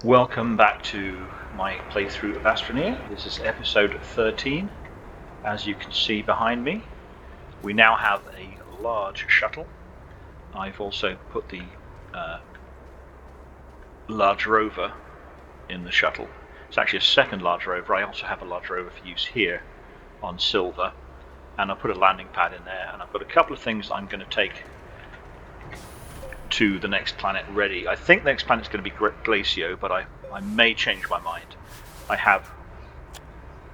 Welcome back to my playthrough of Astroneer. This is episode 13. As you can see behind me, we now have a large shuttle. I've also put the large rover in the shuttle. It's actually a second large rover. I also have a large rover for use here on Silver, and I'll put a landing pad in there, and I've got a couple of things I'm going to take to the next planet ready. I think the next planet's going to be Glacio, but I may change my mind. I have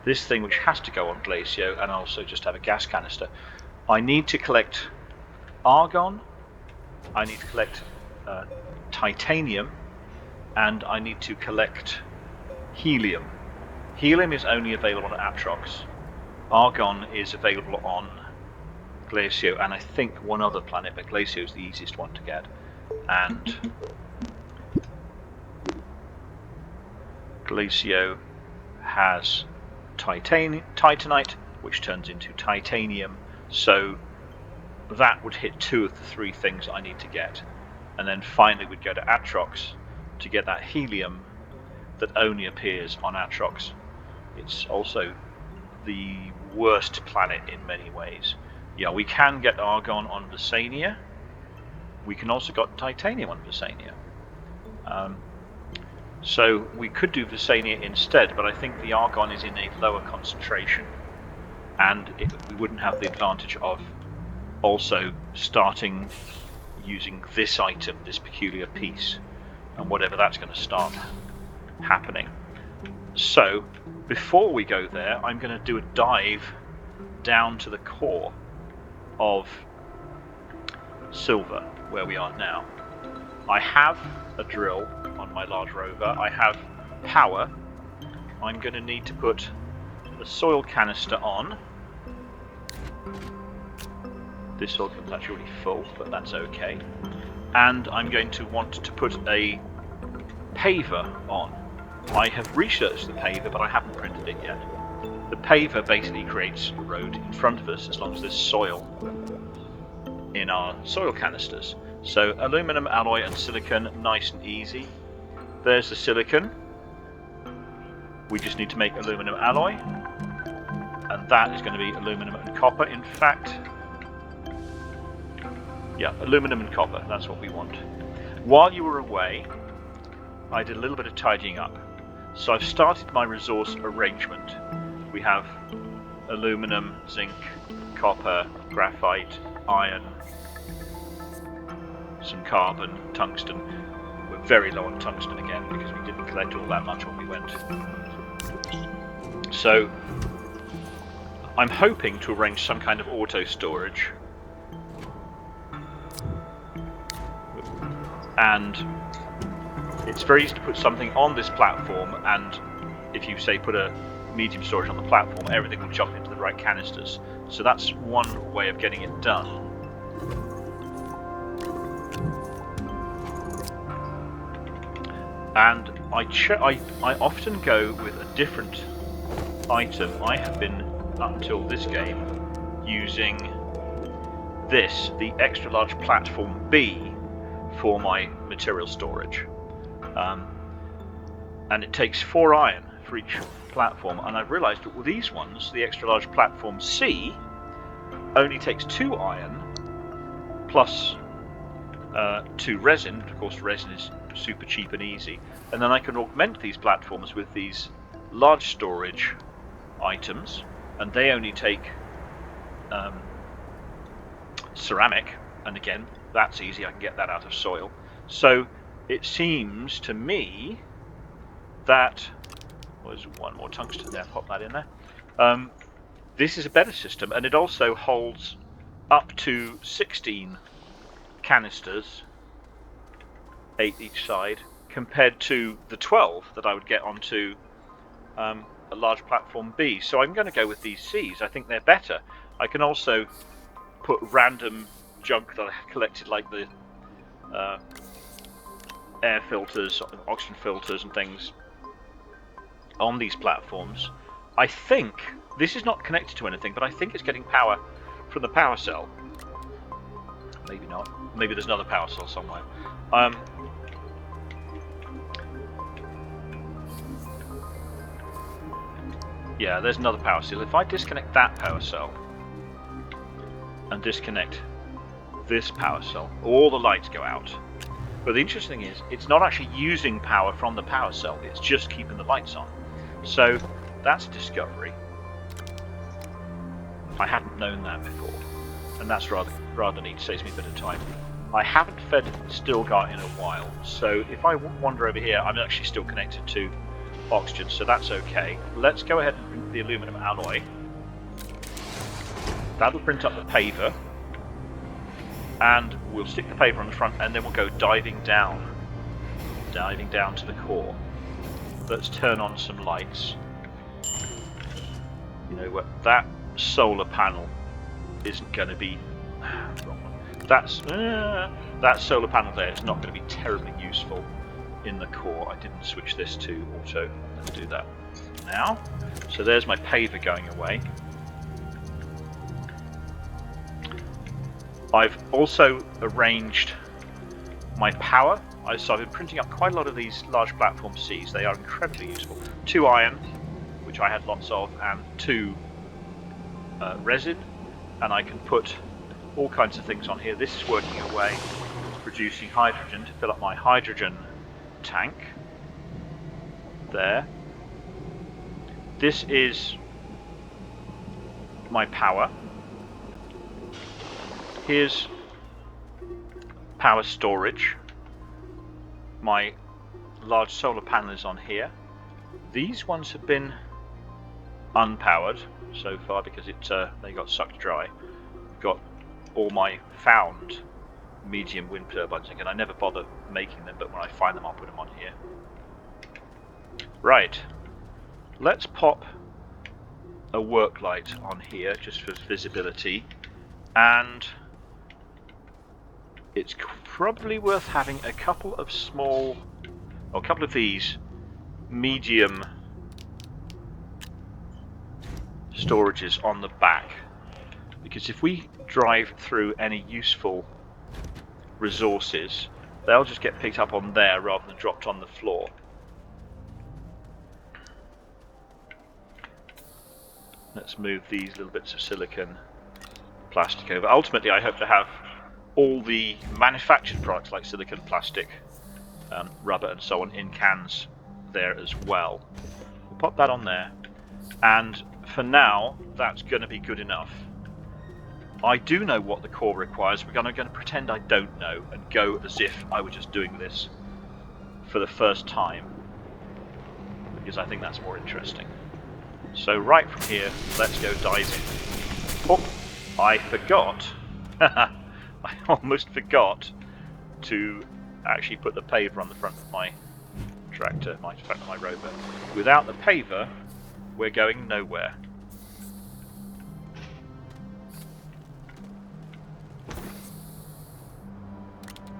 this thing which has to go on Glacio, and I also just have a gas canister. I need to collect argon, I need to collect titanium, and I need to collect helium. Helium is only available on Atrox. Argon is available on Glacio, and I think one other planet, but Glacio is the easiest one to get. And Glacio has titanite, which turns into titanium, so that would hit two of the three things I need to get. And then finally we'd go to Atrox to get that helium that only appears on Atrox. It's also the worst planet in many ways. Yeah, we can get argon on Visania. We can also get titanium on Visania. So we could do Visania instead, but I think the argon is in a lower concentration, and we wouldn't have the advantage of also starting using this item, this peculiar piece, and whatever that's going to start happening. So before we go there, I'm going to do a dive down to the core of Silver, where we are now. I have a drill on my large rover, I have power. I'm going to need to put the soil canister on. This soil canister is actually already full, but that's okay. And I'm going to want to put a paver on. I have researched the paver, but I haven't printed it yet. The paver basically creates a road in front of us as long as there's soil in our soil canisters. So aluminum alloy and silicon, nice and easy. There's the silicon. We just need to make aluminum alloy, and that is going to be aluminum and copper. In fact, yeah, aluminum and copper, that's what we want. While you were away, I did a little bit of tidying up. So I've started my resource arrangement. We have aluminum, zinc, copper, graphite, iron, some carbon, tungsten. We're very low on tungsten again because we didn't collect all that much when we went. So I'm hoping to arrange some kind of auto storage, and it's very easy to put something on this platform, and if you say put a medium storage on the platform, everything will jump into the right canisters. So that's one way of getting it done. And I often go with a different item. I have been, up until this game, using this, the extra large platform B, for my material storage. And it takes 4 iron for each platform, and I've realised that with these ones, the extra large platform C only takes 2 iron plus 2 resin. Of course, resin is super cheap and easy, and then I can augment these platforms with these large storage items, and they only take ceramic, and again, that's easy, I can get that out of soil. So it seems to me that there's one more tungsten there, pop that in there. This is a better system, and it also holds up to 16 canisters, 8 each side, compared to the 12 that I would get onto a large platform B. So I'm going to go with these Cs. I think they're better. I can also put random junk that I collected, like the air filters, oxygen filters and things, on these platforms. I think this is not connected to anything, but I think it's getting power from the power cell. Maybe not. Maybe there's another power cell somewhere. Yeah, there's another power cell. If I disconnect that power cell and disconnect this power cell, all the lights go out. But the interesting thing is, it's not actually using power from the power cell, it's just keeping the lights on. So that's a discovery. I hadn't known that before, and that's rather neat, saves me a bit of time. I haven't fed Stilgar in a while, so if I wander over here, I'm actually still connected to oxygen, so that's okay. Let's go ahead and print the aluminum alloy. That'll print up the paver, and we'll stick the paver on the front, and then we'll go diving down to the core. Let's turn on some lights. You know what? That solar panel isn't going to be... wrong one. That solar panel there is not going to be terribly useful in the core. I didn't switch this to auto. Let's do that now. So there's my paver going away. I've also arranged my power. So I've been printing up quite a lot of these large platform Cs. They are incredibly useful. 2 iron, which I had lots of, and 2 resin, and I can put all kinds of things on here. This is working away. It's producing hydrogen to fill up my hydrogen tank. There. This is my power. Here's power storage. My large solar panel is on here. These ones have been unpowered so far because they got sucked dry. Got all my found medium wind turbines again. I never bother making them, but when I find them I'll put them on here. Right, let's pop a work light on here just for visibility, and it's probably worth having a couple of small, or a couple of these medium storages on the back, because if we drive through any useful resources, they'll just get picked up on there rather than dropped on the floor. Let's move these little bits of silicon plastic over. Ultimately, I hope to have all the manufactured products like silicon, plastic, rubber and so on in cans there as well. We'll pop that on there, and for now that's going to be good enough. I do know what the core requires. We're going to pretend I don't know and go as if I were just doing this for the first time, because I think that's more interesting. So right from here, let's go diving. Oh, I forgot. I almost forgot to actually put the paver on the front of my tractor, my rover. Without the paver, we're going nowhere.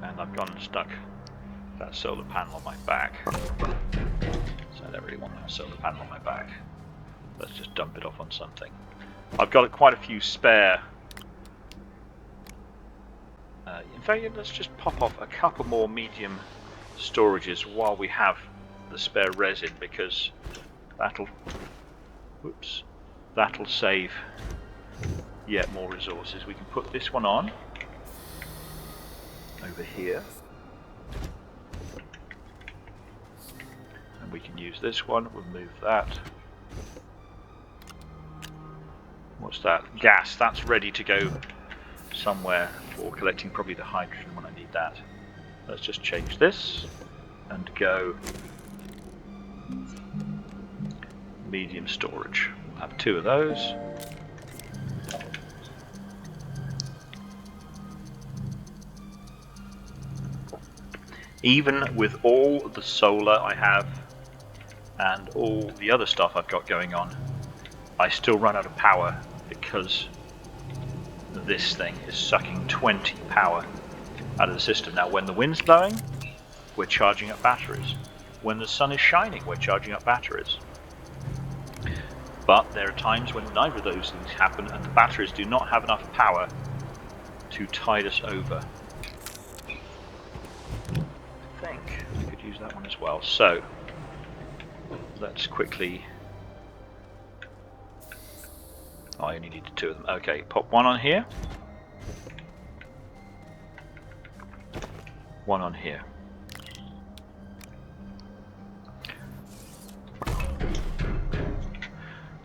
And I've gone and stuck that solar panel on my back. So I don't really want that solar panel on my back. Let's just dump it off on something. I've got quite a few spare. In fact, let's just pop off a couple more medium storages while we have the spare resin, because that'll save yet more resources. We can put this one on over here, and we can use this one. We'll move that. What's that? Gas. That's ready to go somewhere for collecting probably the hydrogen when I need that. Let's just change this and go medium storage. We'll have 2 of those. Even with all the solar I have and all the other stuff I've got going on, I still run out of power because this thing is sucking 20 power out of the system. Now when the wind's blowing, we're charging up batteries. When the sun is shining, we're charging up batteries. But there are times when neither of those things happen and the batteries do not have enough power to tide us over. I think I could use that one as well. So let's quickly I only needed 2 of them. Okay, pop 1 on here. 1 on here.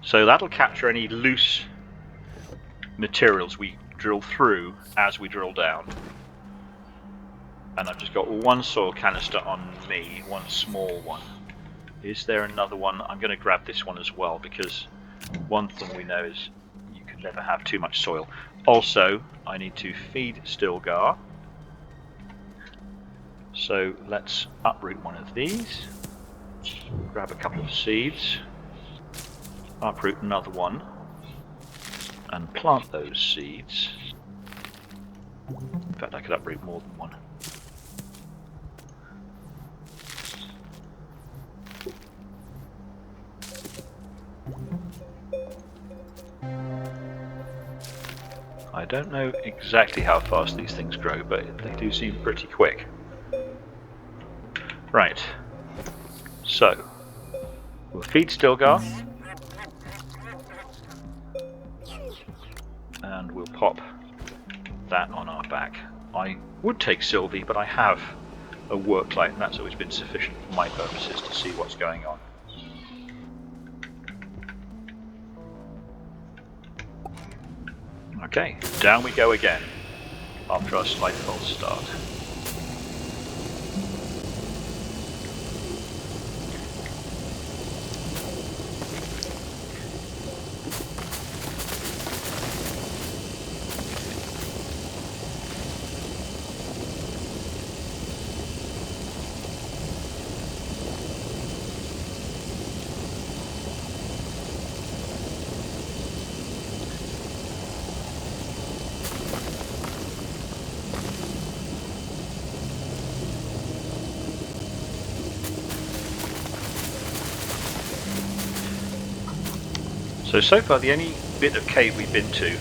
So that'll capture any loose materials we drill through as we drill down. And I've just got 1 soil canister on me, 1 small one. Is there another one? I'm going to grab this one as well, because one thing we know is you can never have too much soil. Also, I need to feed Stilgar. So let's uproot one of these, grab a couple of seeds, uproot another one, and plant those seeds. In fact, I could uproot more than one. I don't know exactly how fast these things grow, but they do seem pretty quick. Right, so we'll feed Stilgar, and we'll pop that on our back. I would take Sylvie, but I have a work light, and that's always been sufficient for my purposes to see what's going on. Okay, down we go again after our slight false start. So far the only bit of cave we've been to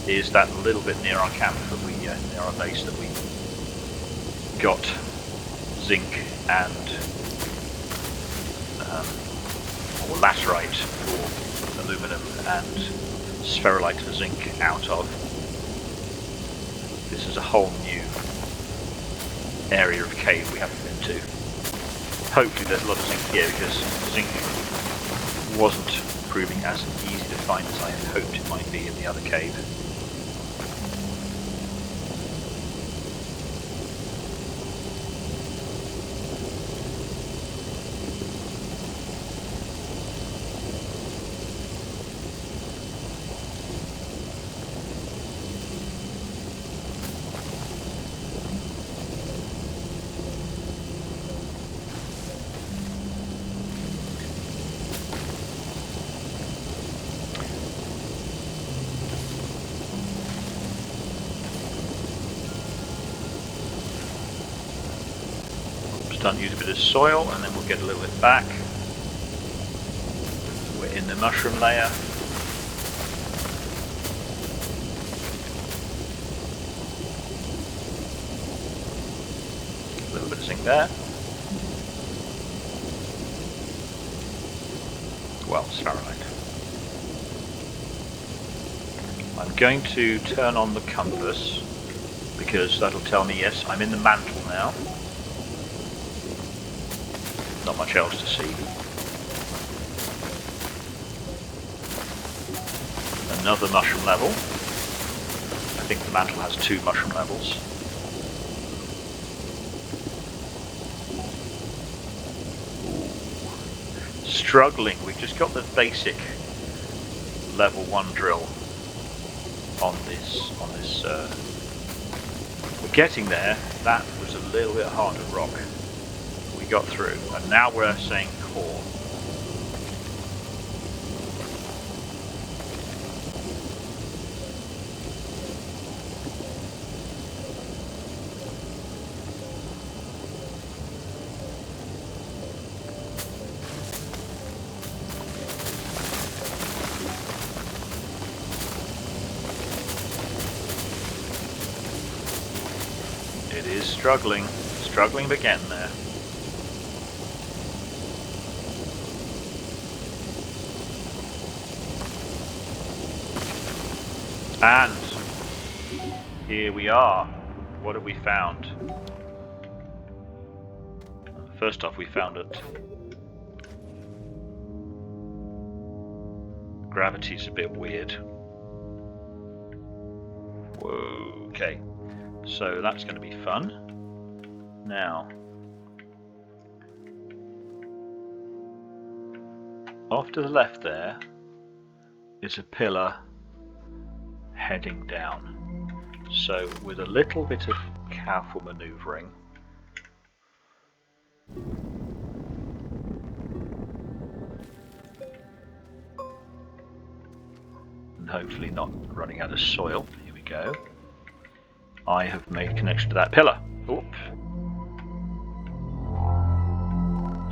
is that little bit near our camp that we, near our base, that we got zinc and or laterite for aluminum and spherolite for zinc out of. This is a whole new area of cave we haven't been to. Hopefully there's a lot of zinc here, because zinc wasn't proving as easy to find as I had hoped it might be in the other cave. Done, use a bit of soil, and then we'll get a little bit back. We're in the mushroom layer. A little bit of zinc there. Well, spherolite. I'm going to turn on the compass, because that'll tell me, yes, I'm in the mantle now. Not much else to see. Another mushroom level. I think the mantle has 2 mushroom levels. Struggling. We've just got the basic level 1 drill on this. We're getting there. That was a little bit harder rock. We got through, and now we're saying core. It is struggling again there. And here we are. What have we found? First off, we found that gravity's a bit weird. Whoa, okay. So that's going to be fun. Now, off to the left there is a pillar heading down. So with a little bit of careful manoeuvring, and hopefully not running out of soil, here we go, I have made connection to that pillar. Oop.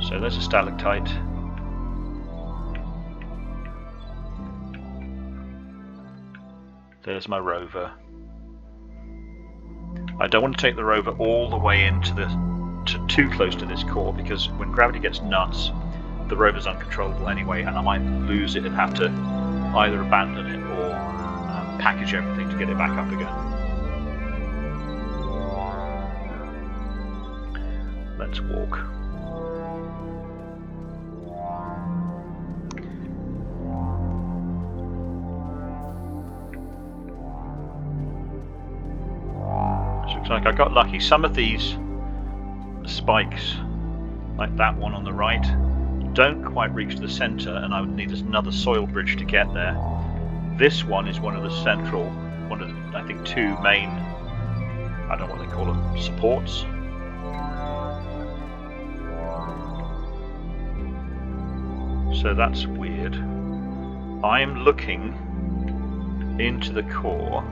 So there's a stalactite. There's my rover. I don't want to take the rover all the way into too close to this core, because when gravity gets nuts, the rover's uncontrollable anyway, and I might lose it and have to either abandon it or package everything to get it back up again. Let's walk. Looks like I got lucky. Some of these spikes, like that one on the right, don't quite reach the center, and I would need another soil bridge to get there. This one is one of the central, one of the, I think, two main, I don't know what they call them, supports. So that's weird. I'm looking into the core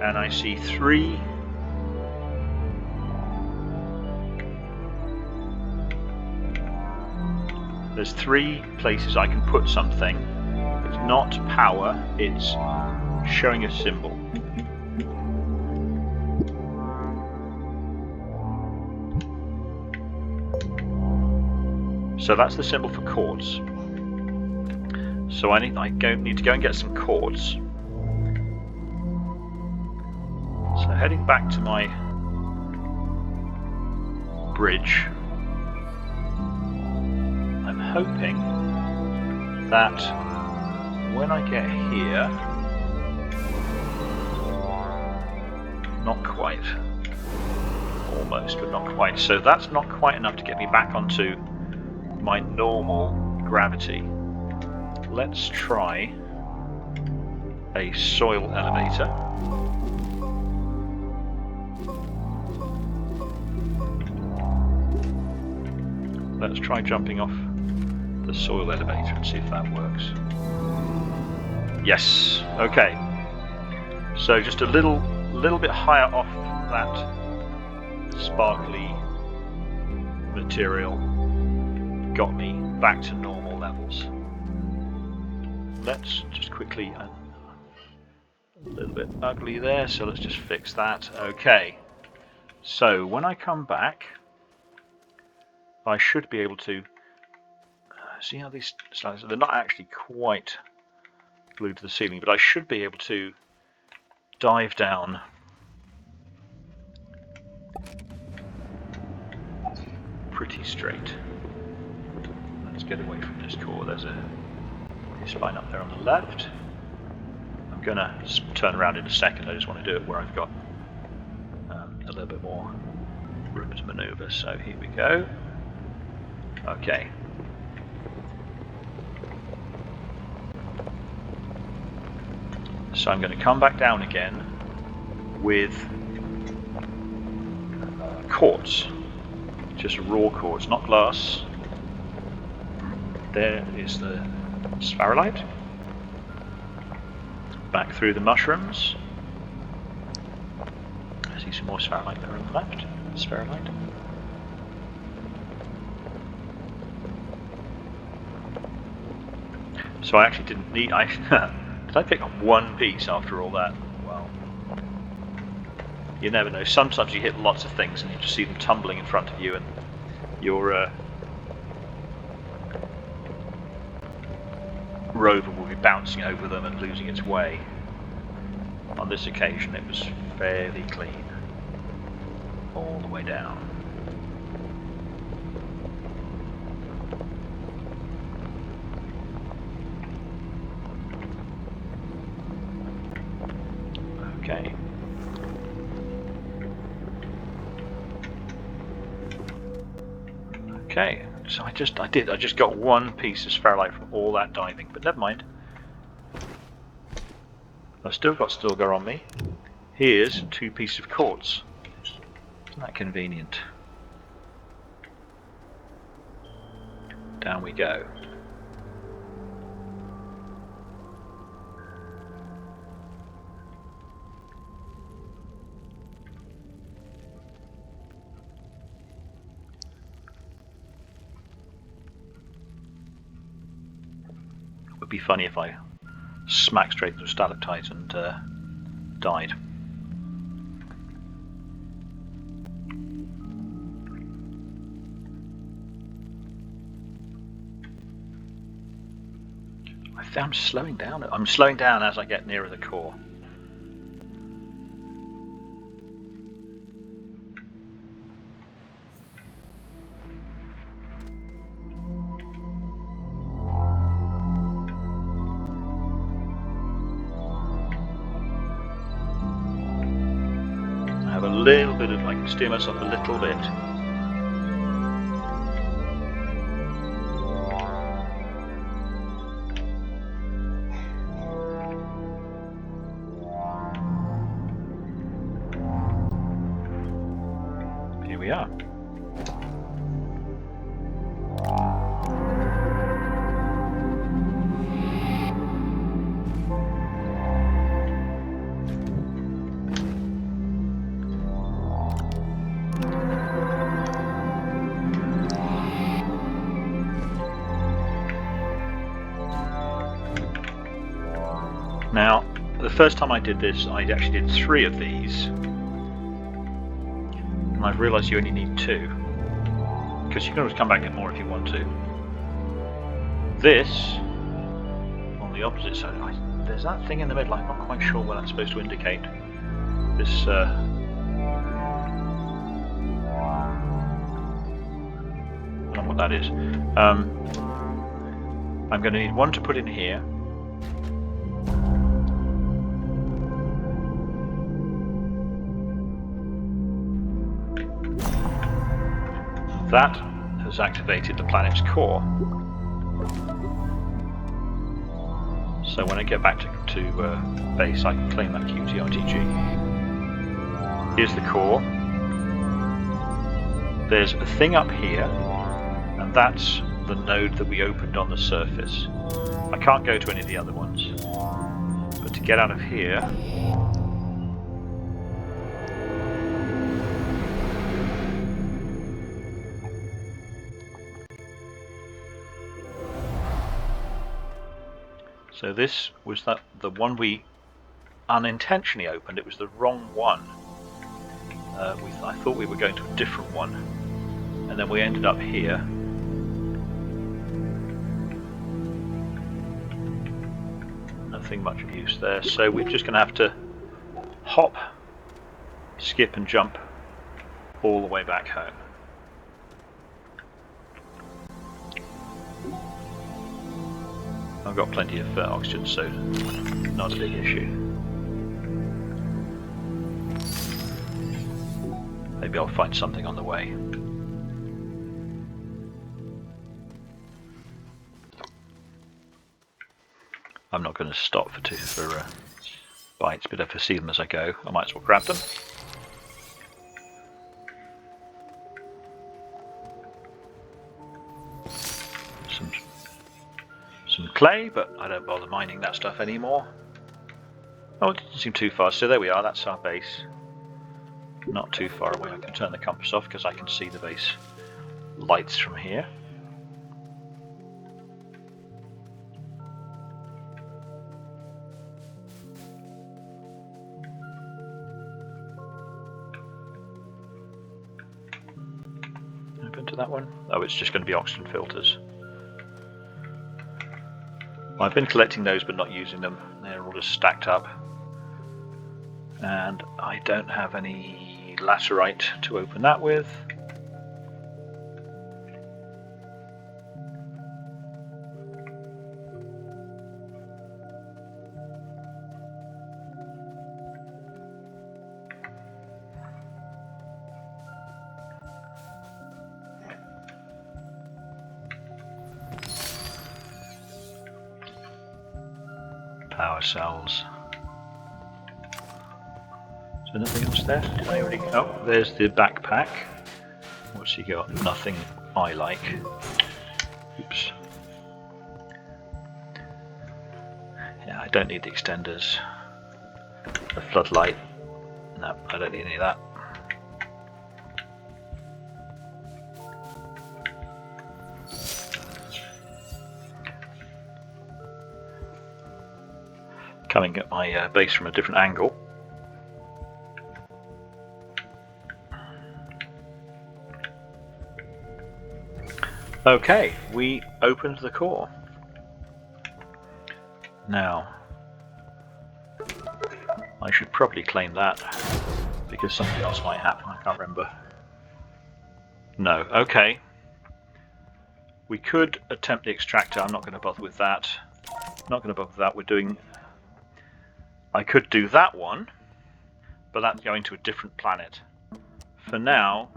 and I see three there's three places I can put something. It's not power, it's showing a symbol. So that's the symbol for quartz. So I need to go and get some quartz. So heading back to my bridge, I'm hoping that when I get here, not quite, almost, but not quite. So that's not quite enough to get me back onto my normal gravity. Let's try a soil elevator. Let's try jumping off the soil elevator and see if that works. Yes, okay. So just a little bit higher off that sparkly material got me back to normal levels. Let's just quickly, a little bit ugly there, so let's just fix that. Okay, so when I come back, I should be able to see how these slides, they're not actually quite glued to the ceiling, but I should be able to dive down pretty straight. Let's get away from this core. There's a spine up there on the left. I'm going to turn around in a second. I just want to do it where I've got a little bit more room to maneuver. So here we go. Okay. So I'm going to come back down again with quartz, just raw quartz, not glass. There is the spherulite. Back through the mushrooms. I see some more spherulite there on the left. Spherulite. So I actually didn't need. Did I pick up one piece after all that? Well, you never know. Sometimes you hit lots of things and you just see them tumbling in front of you, and your rover will be bouncing over them and losing its way. On this occasion it was fairly clean all the way down. Okay. Okay, so I just got one piece of spherulite from all that diving, but never mind. I've still got Stilgar on me. Here's 2 pieces of quartz. Isn't that convenient? Down we go. It would be funny if I smacked straight into a stalactite and died. I'm slowing down. I'm slowing down as I get nearer the core. I have a little bit of, I can steer myself a little bit. Here we are. Now, the first time I did this, I actually did 3 of these, and I've realised you only need 2, because you can always come back and get more if you want to. This, on the opposite side, there's that thing in the middle, I'm not quite sure what that's supposed to indicate. This, I don't know what that is. I'm going to need 1 to put in here. That has activated the planet's core. So when I get back to base, I can claim that QTRTG. Here's the core. There's a thing up here, and that's the node that we opened on the surface. I can't go to any of the other ones, but to get out of here, so this was the one we unintentionally opened. It was the wrong one. I thought we were going to a different one, and then we ended up here. Nothing much of use there, so we're just going to have to hop, skip and jump all the way back home. I've got plenty of oxygen, so not a big issue. Maybe I'll find something on the way. I'm not going to stop for bites, but if I see them as I go, I might as well grab them. Some clay, but I don't bother mining that stuff anymore. Oh, it didn't seem too far, so there we are, that's our base. Not too far away. I can turn the compass off because I can see the base lights from here. Open to that one. Oh, it's just going to be oxygen filters. I've been collecting those but not using them. They're all just stacked up. And I don't have any laterite to open that with. Power cells. Is there anything else there? I already. Oh, there's the backpack. What's he got? Nothing I like. Oops. Yeah, I don't need the extenders. The floodlight. No, I don't need any of that. Coming at my base from a different angle. Okay, we opened the core. Now, I should probably claim that because something else might happen. I can't remember. No, okay. We could attempt the extractor. I'm not going to bother with that. Not going to bother with that. We're doing. I could do that one, but that's going to a different planet. For now,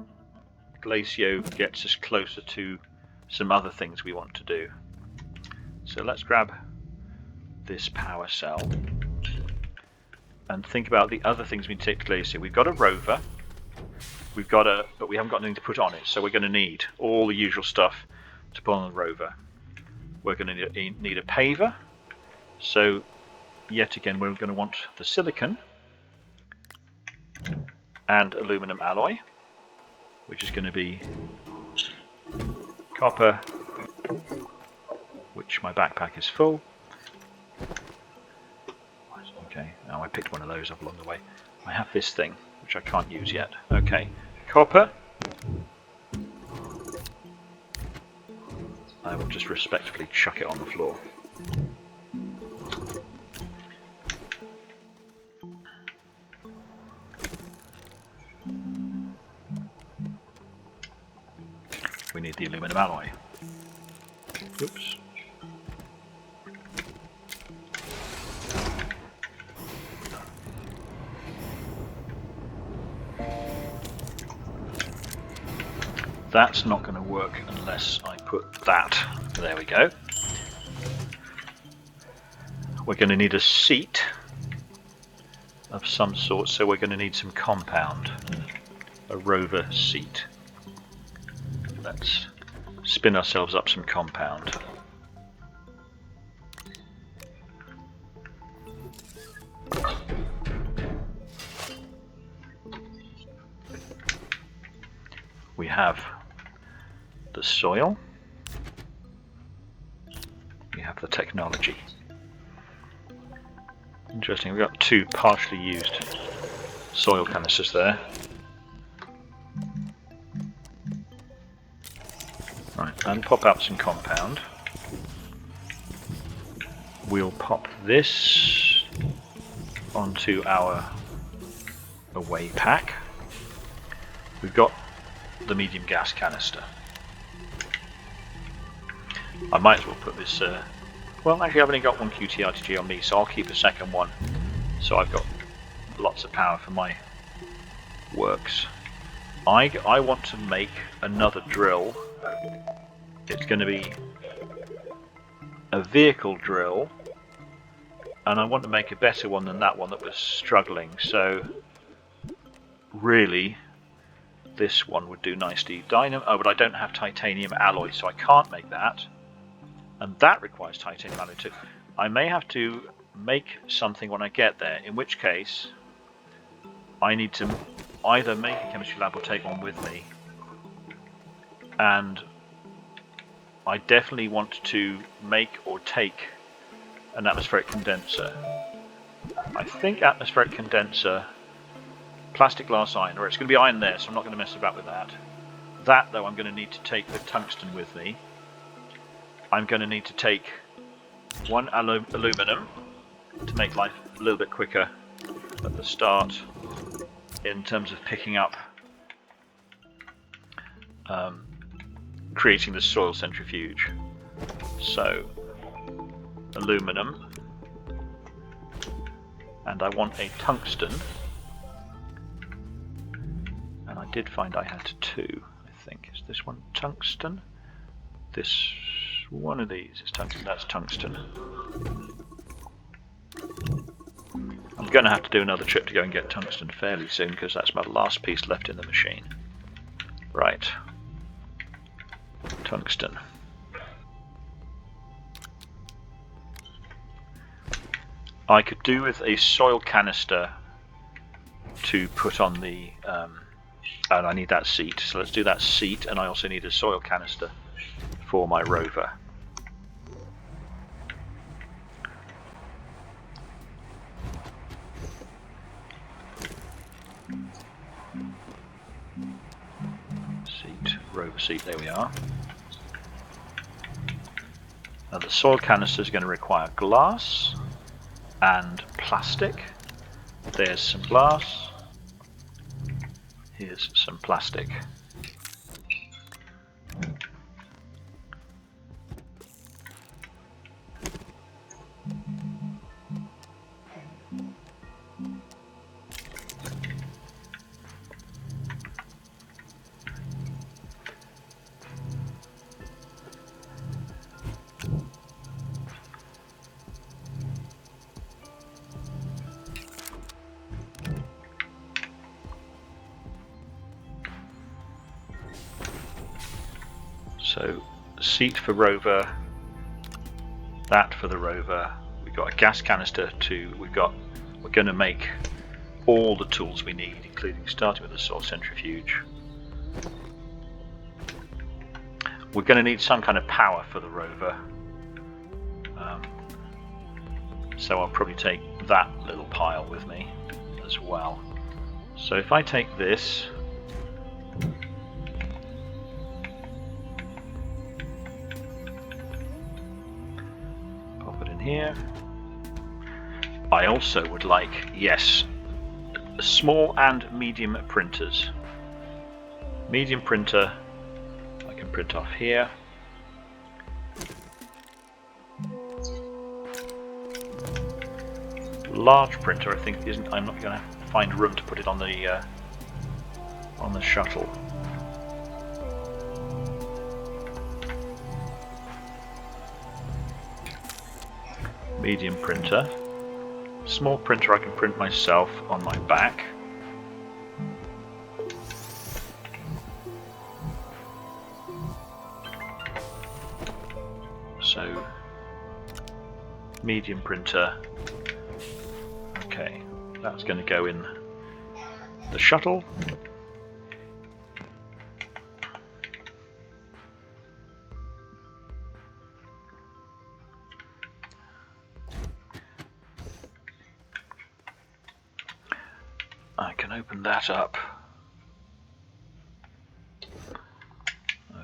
Glacio gets us closer to some other things we want to do. So let's grab this power cell and think about the other things we need to take to Glacio. We've got a rover, but we haven't got anything to put on it, so we're going to need all the usual stuff to put on the rover. We're going to need a paver, so yet again we're going to want the silicon and aluminum alloy, which is going to be copper, which my backpack is full. Okay, now I picked one of those up along the way. I have this thing, which I can't use yet. Okay, copper. I will just respectfully chuck it on the floor. We need the aluminum alloy. Oops. That's not going to work unless I put that. There we go. We're going to need a seat of some sort, so we're going to need some compound. A rover seat. Let's spin ourselves up some compound. We have the soil. We have the technology. Interesting, we've got two partially used soil canisters there. Right, and pop out some compound. We'll pop this onto our away pack. We've got the medium gas canister. I might as well put this, well actually I've only got one QT-RTG on me, so I'll keep a second one, so I've got lots of power for my works. I want to make another drill. It's going to be a vehicle drill, and I want to make a better one than that one that was struggling, so really this one would do nicely. Oh, but I don't have titanium alloy, so I can't make that. And that requires titanium alloy too. I may have to make something when I get there, in which case I need to either make a chemistry lab or take one with me. And I definitely want to make or take an atmospheric condenser. I think atmospheric condenser, plastic, glass, iron, or it's going to be iron there, so I'm not going to mess about with that. That, though, I'm going to need to take the tungsten with me. I'm going to need to take one aluminum to make life a little bit quicker at the start in terms of picking up, creating the soil centrifuge. So aluminum, and I want a tungsten, and I did find I had 2, I think. Is this one tungsten? This one of these is tungsten. That's tungsten. I'm going to have to do another trip to go and get tungsten fairly soon, because that's my last piece left in the machine. Right. Tungsten. I could do with a soil canister to put on the, and I need that seat, so let's do that seat, and I also need a soil canister for my rover. Seat, rover seat, there we are. Now the soil canister is going to require glass and plastic. There's some glass. Here's some plastic. So, seat for rover, that for the rover. We've got a gas canister to. We're going to make all the tools we need, including starting with the soil centrifuge. We're going to need some kind of power for the rover. So I'll probably take that little pile with me as well. So if I take this. Here. I also would like, yes, small and medium printers. Medium printer I can print off here. Large printer I think isn't. I'm not going to find room to put it on the shuttle. Medium printer. Small printer I can print myself on my back. So, medium printer. Okay, that's going to go in the shuttle. I can open that up.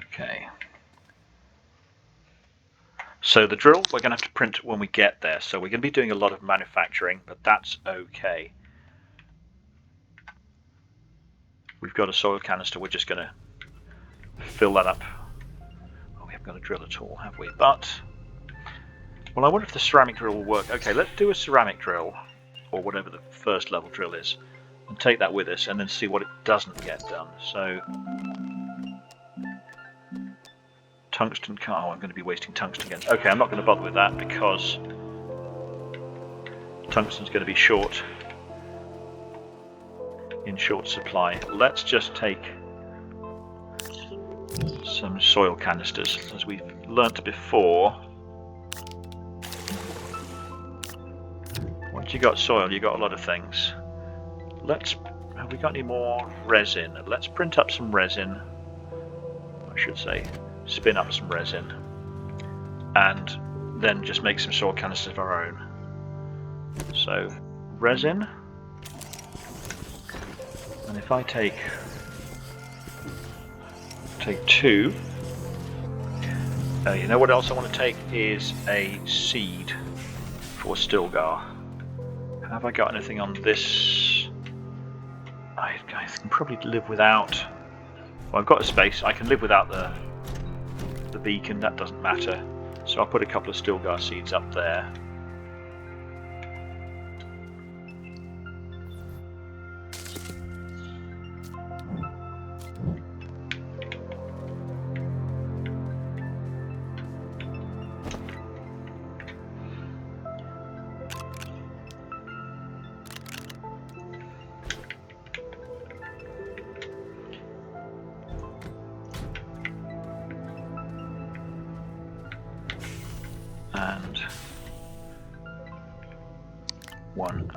Okay. So the drill we're going to have to print when we get there. So we're going to be doing a lot of manufacturing, but that's okay. We've got a soil canister. We're just going to fill that up. Oh, we haven't got a drill at all, have we? But, well, I wonder if the ceramic drill will work. Okay, let's do a ceramic drill, or whatever the first level drill is, and take that with us and then see what it doesn't get done. So tungsten car. Oh, I'm going to be wasting tungsten again. Okay, I'm not going to bother with that because tungsten's going to be short, in short supply. Let's just take some soil canisters, as we've learnt before. Once you got soil, you got a lot of things. Have we got any more resin? Let's print up some resin. I should say, spin up some resin, and then just make some soil canisters of our own. So, resin, and if I take 2, you know what else I want to take is a seed for Stilgar. Have I got anything on this? I can probably live without. Well, I've got a space. I can live without the beacon. That doesn't matter. So I'll put a couple of Stilgar seeds up there. And 1,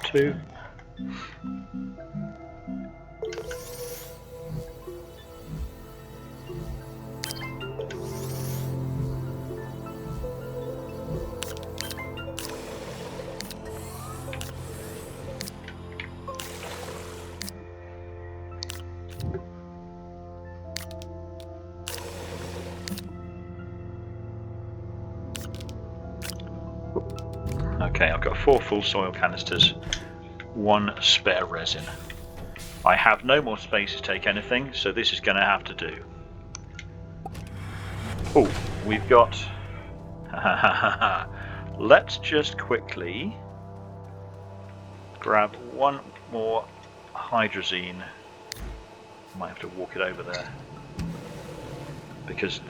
2. Okay, I've got 4 full soil canisters, 1 spare resin. I have no more space to take anything, so this is going to have to do. Oh, we've got... Let's just quickly grab 1 more hydrazine. Might have to walk it over there. Because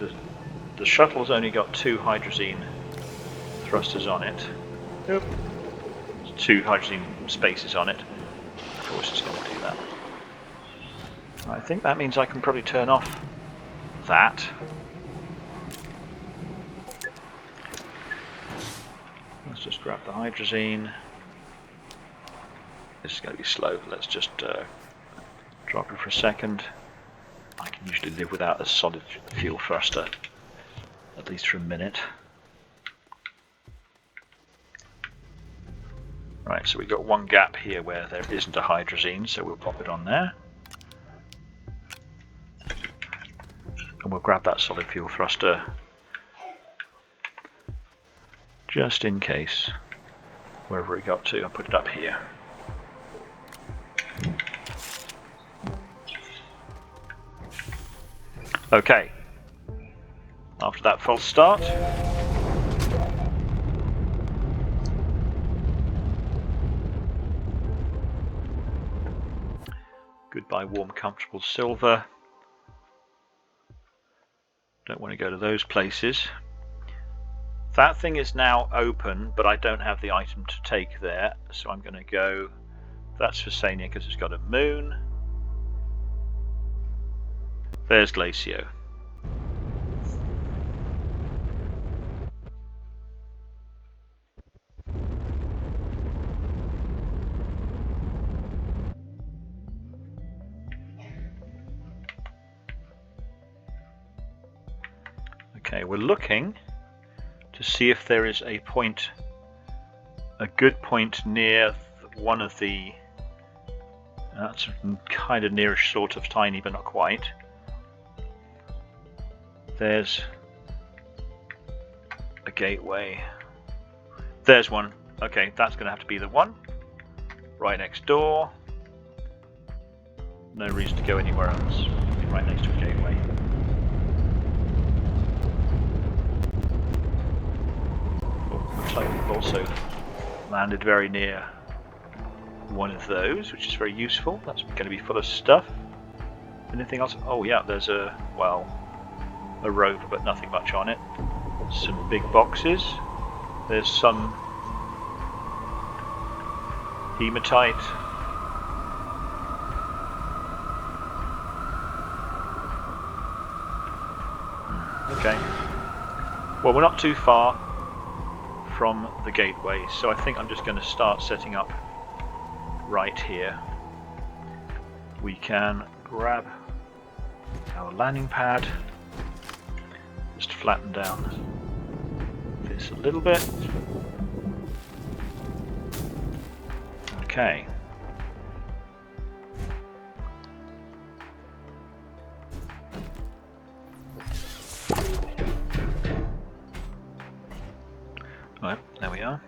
the shuttle's only got 2 hydrazine thrusters on it. Yep. 2 hydrazine spaces on it. Of course it's going to do that. I think that means I can probably turn off that. Let's just grab the hydrazine. This is going to be slow. Let's just drop it for a second. I can usually live without a solid fuel thruster, at least for a minute. Right, so we've got 1 gap here where there isn't a hydrazine, so we'll pop it on there. And we'll grab that solid fuel thruster just in case. Wherever it got to, I'll put it up here. Okay, after that false start, goodbye warm comfortable silver. Don't want to go to those places. That thing is now open, but I don't have the item to take there, so I'm going to go, that's for Sania because it's got a moon. There's Glacio. Okay, we're looking to see if there is a point, a good point near one of the, that's kind of nearish, sort of tiny, but not quite. There's a gateway. There's one. Okay, that's going to have to be the one. Right next door. No reason to go anywhere else. Right next to a gateway. Oh, looks like we've also landed very near one of those, which is very useful. That's going to be full of stuff. Anything else? Oh yeah, there's a, well, a rover, but nothing much on it. Some big boxes. There's some hematite. Okay. Well, we're not too far from the gateway, so I think I'm just going to start setting up right here. We can grab our landing pad. Just flatten down this a little bit. Okay. Right, there we are.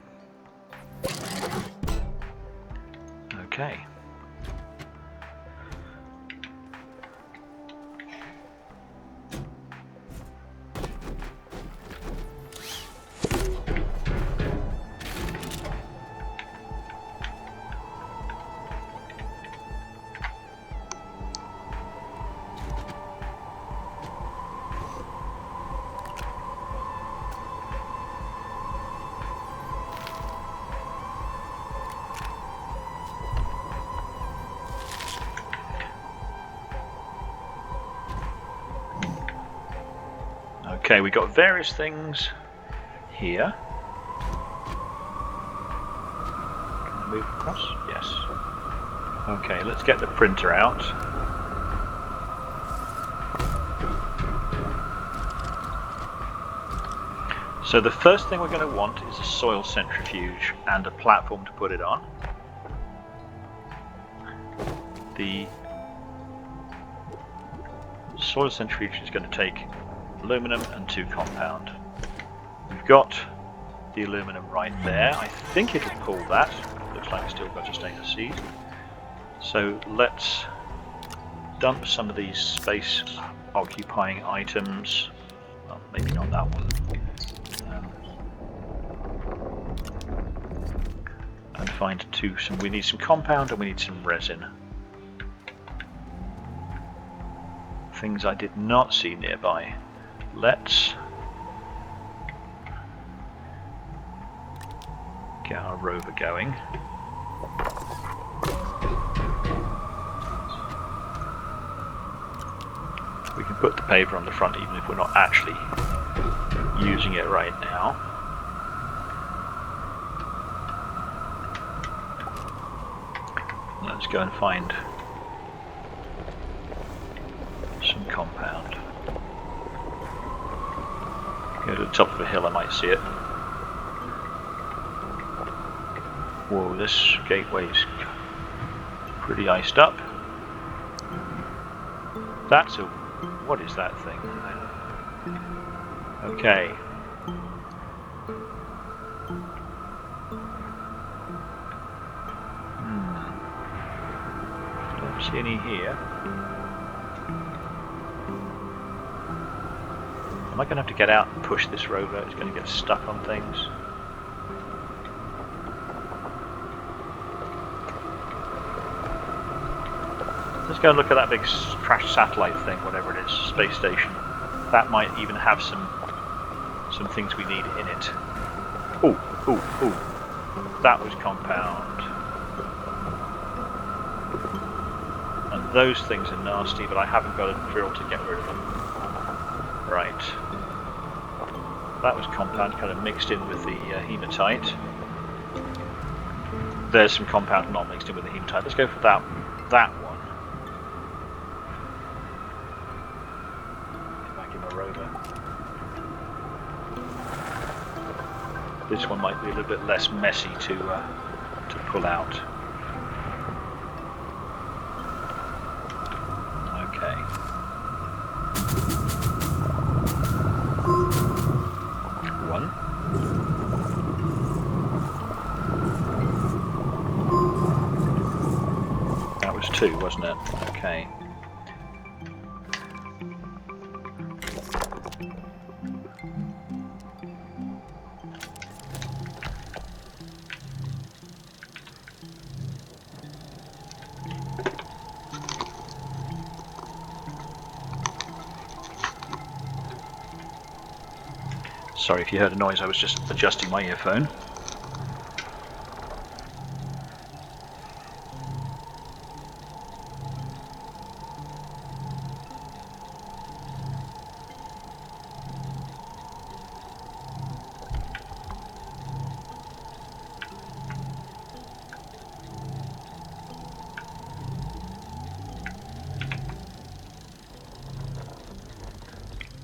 Okay, we've got various things here. Can I move across? Yes. Okay, let's get the printer out. So the first thing we're going to want is a soil centrifuge and a platform to put it on. The soil centrifuge is going to take aluminum and 2 compound. We've got the aluminum right there. I think it'll pull that. Looks like it's still got a stainless seed. So let's dump some of these space occupying items. Well, maybe not that one. And find we need some compound and we need some resin. Things I did not see nearby. Let's get our rover going. We can put the paver on the front even if we're not actually using it right now. Let's go and find some compound. Go to the top of a hill, I might see it. Whoa, this gateway's pretty iced up. That's a... what is that thing? Okay. Don't see any here. Am I going to have to get out and push this rover? It's going to get stuck on things. Let's go and look at that big crashed satellite thing, whatever it is, space station. That might even have some things we need in it. Oh, that was compound. And those things are nasty, but I haven't got a drill to get rid of them. Right. That was compound, kind of mixed in with the hematite. There's some compound not mixed in with the hematite. Let's go for that one. Get back in my rover. This one might be a little bit less messy to pull out. Okay. One. That was 2, wasn't it? Okay. Sorry if you heard a noise, I was just adjusting my earphone.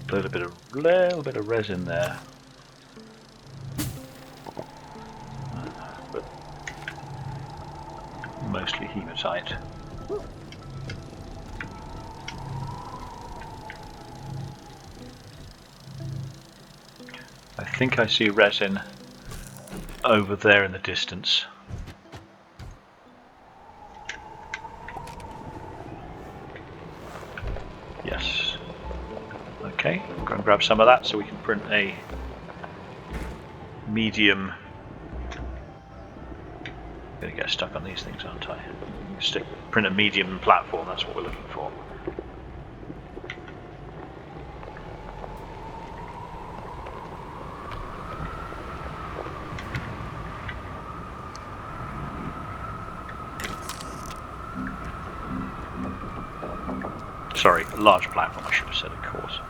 A little bit of resin there. But mostly hematite. I think I see resin over there in the distance. Yes. Okay, we'll go and grab some of that so we can print a medium. I'm going to get stuck on these things, aren't I? Print a medium platform, that's what we're looking for. Sorry, a large platform, I should have said, of course.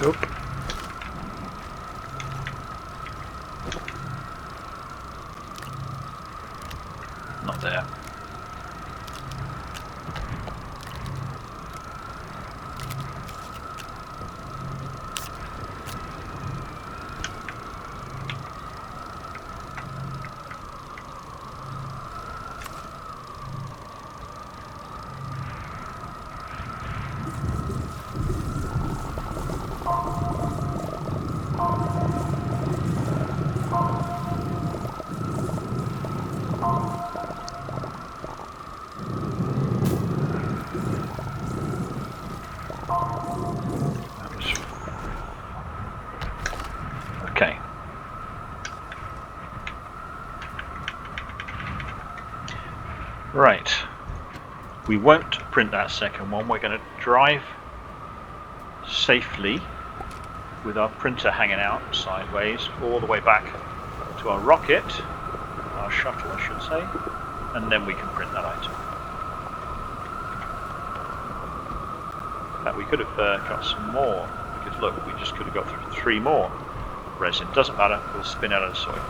Nope. Not there. Okay. Right. We won't print that second one. We're going to drive safely with our printer hanging out sideways all the way back to our rocket, our shuttle I should say, and then we can print that item. In fact, we could have got some more, because look, we just could have got 3 more resin. Doesn't matter, we'll spin out of the soil.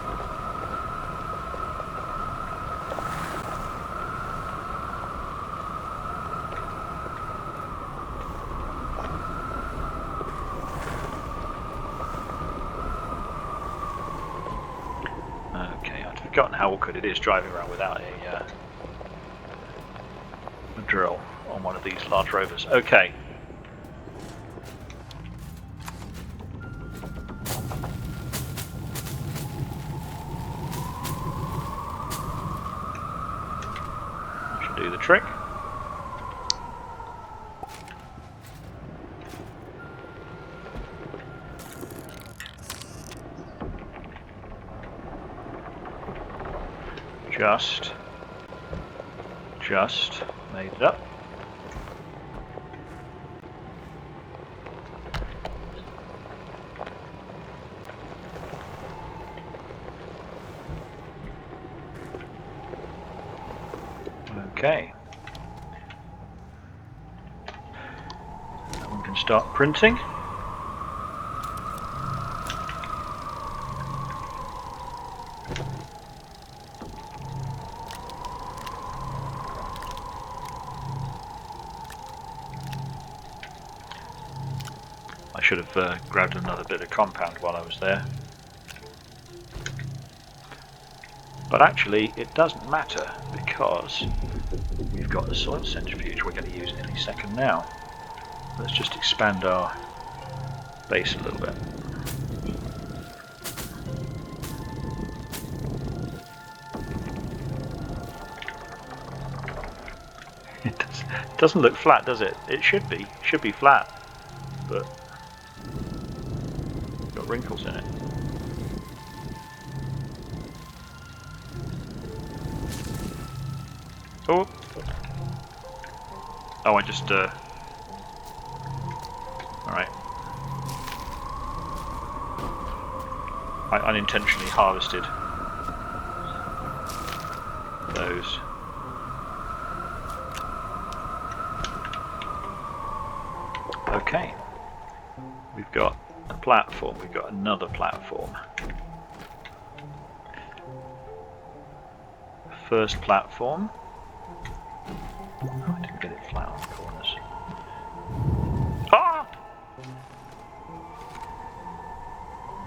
Okay, I'd forgotten how awkward it is driving around without a drill on one of these large rovers. Okay. Do the trick. Just made it up. Okay. Now we can start printing. I should have grabbed another bit of compound while I was there. But actually it doesn't matter because we've got the soil centrifuge we're going to use any second now. Let's just expand our base a little bit. It doesn't look flat, does it? It should be flat, but it's got wrinkles in it. Oh, I just alright. I unintentionally harvested those. Okay, we've got a platform, we've got another platform. First platform. Oh, I didn't get it flat on the corners. Ah!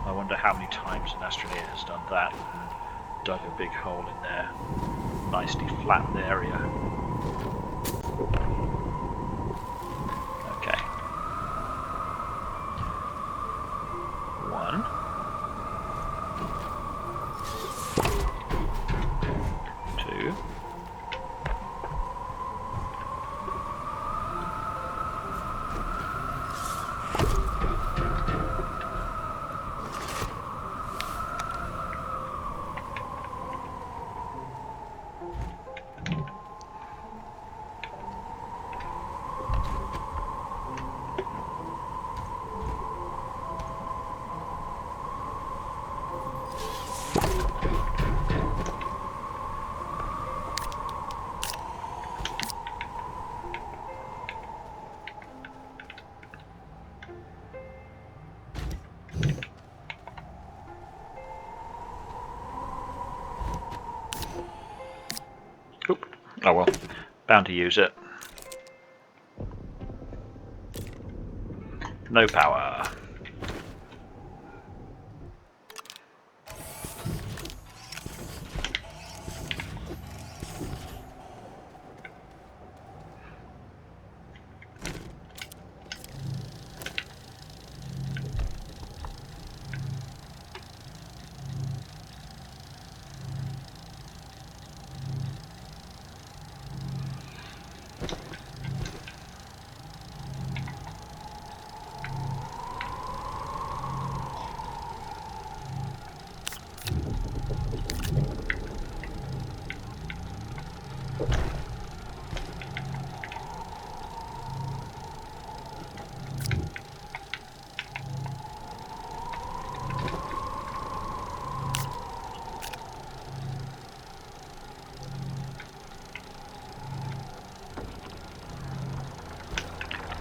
I wonder how many times an Astroneer has done that. Dug a big hole in there. Nicely flattened area. Okay. 1. 2. 3. Oh well, bound to use it. No power.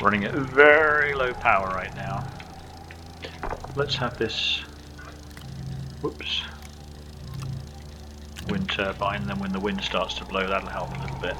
Running at very low power right now. Let's have this, whoops, wind turbine, then when the wind starts to blow that'll help a little bit.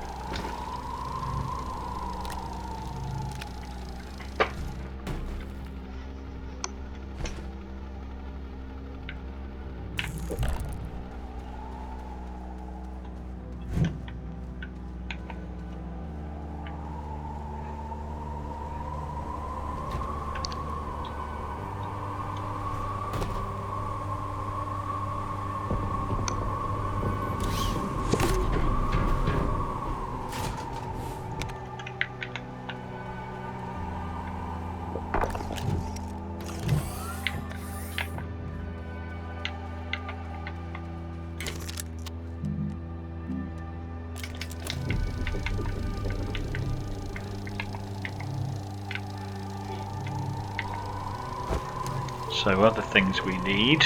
So other things we need,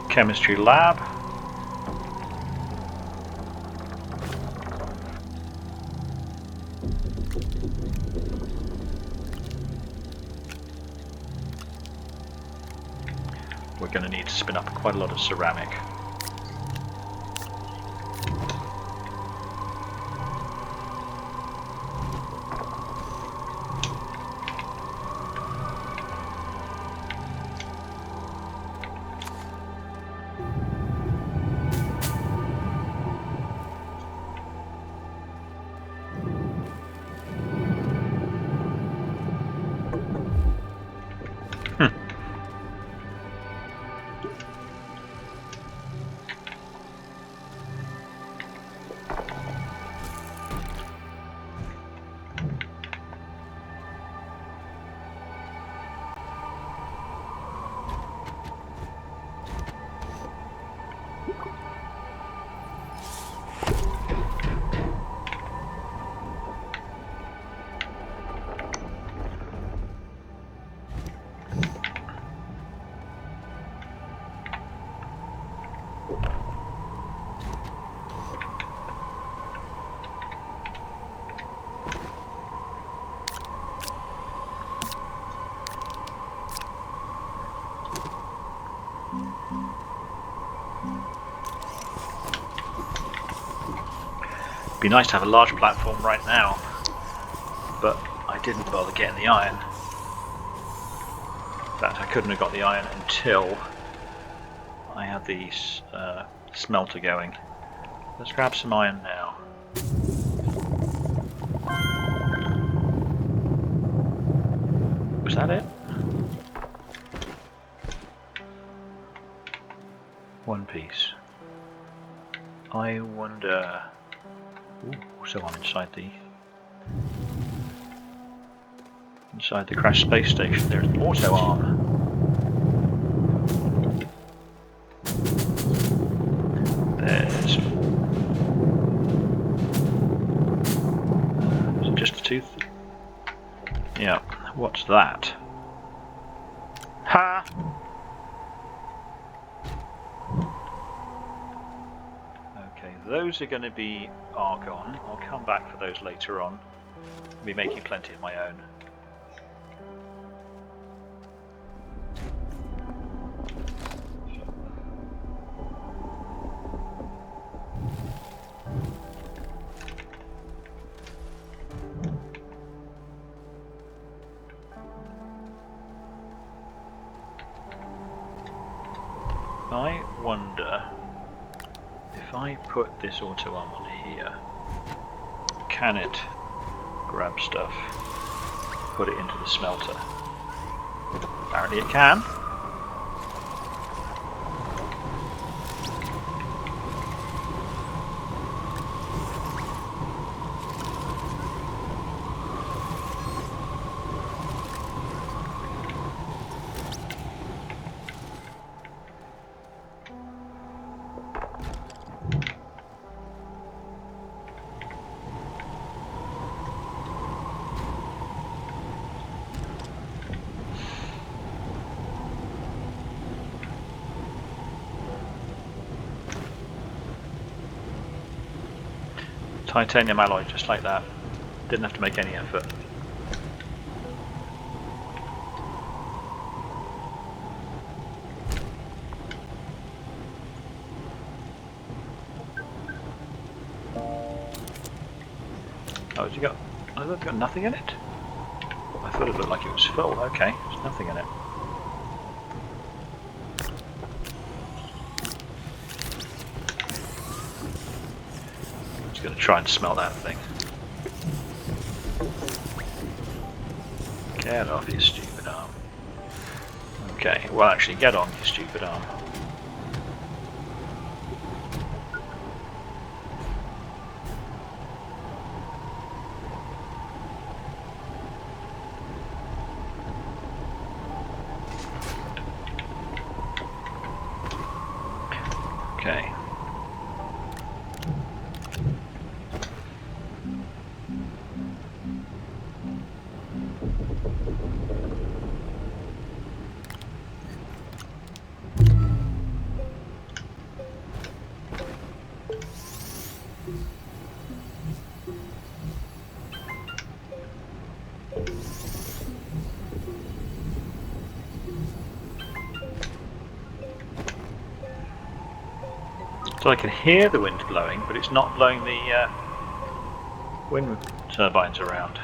chemistry lab, we're going to need to spin up quite a lot of ceramic. Be nice to have a large platform right now, but I didn't bother getting the iron. In fact, I couldn't have got the iron until I had the smelter going. Let's grab some iron now. Was that it? One piece. I wonder... Ooh, so I'm inside the crashed space station. There's an auto arm. There's... is it just a tooth? Yeah. What's that? Ha! Okay, those are going to be argon. I'll come back for those later on. I'll be making plenty of my own. I wonder if I put this auto arm on here, can it grab stuff, put it into the smelter? Apparently it can. Titanium alloy, just like that. Didn't have to make any effort. Oh, has it got? Oh, it's got nothing in it. I thought it looked like it was full. Okay, there's nothing in it. Going to try and smell that thing. Get off your stupid arm. Okay, well actually get on your stupid arm. Okay. So I can hear the wind blowing, but it's not blowing the wind turbines around.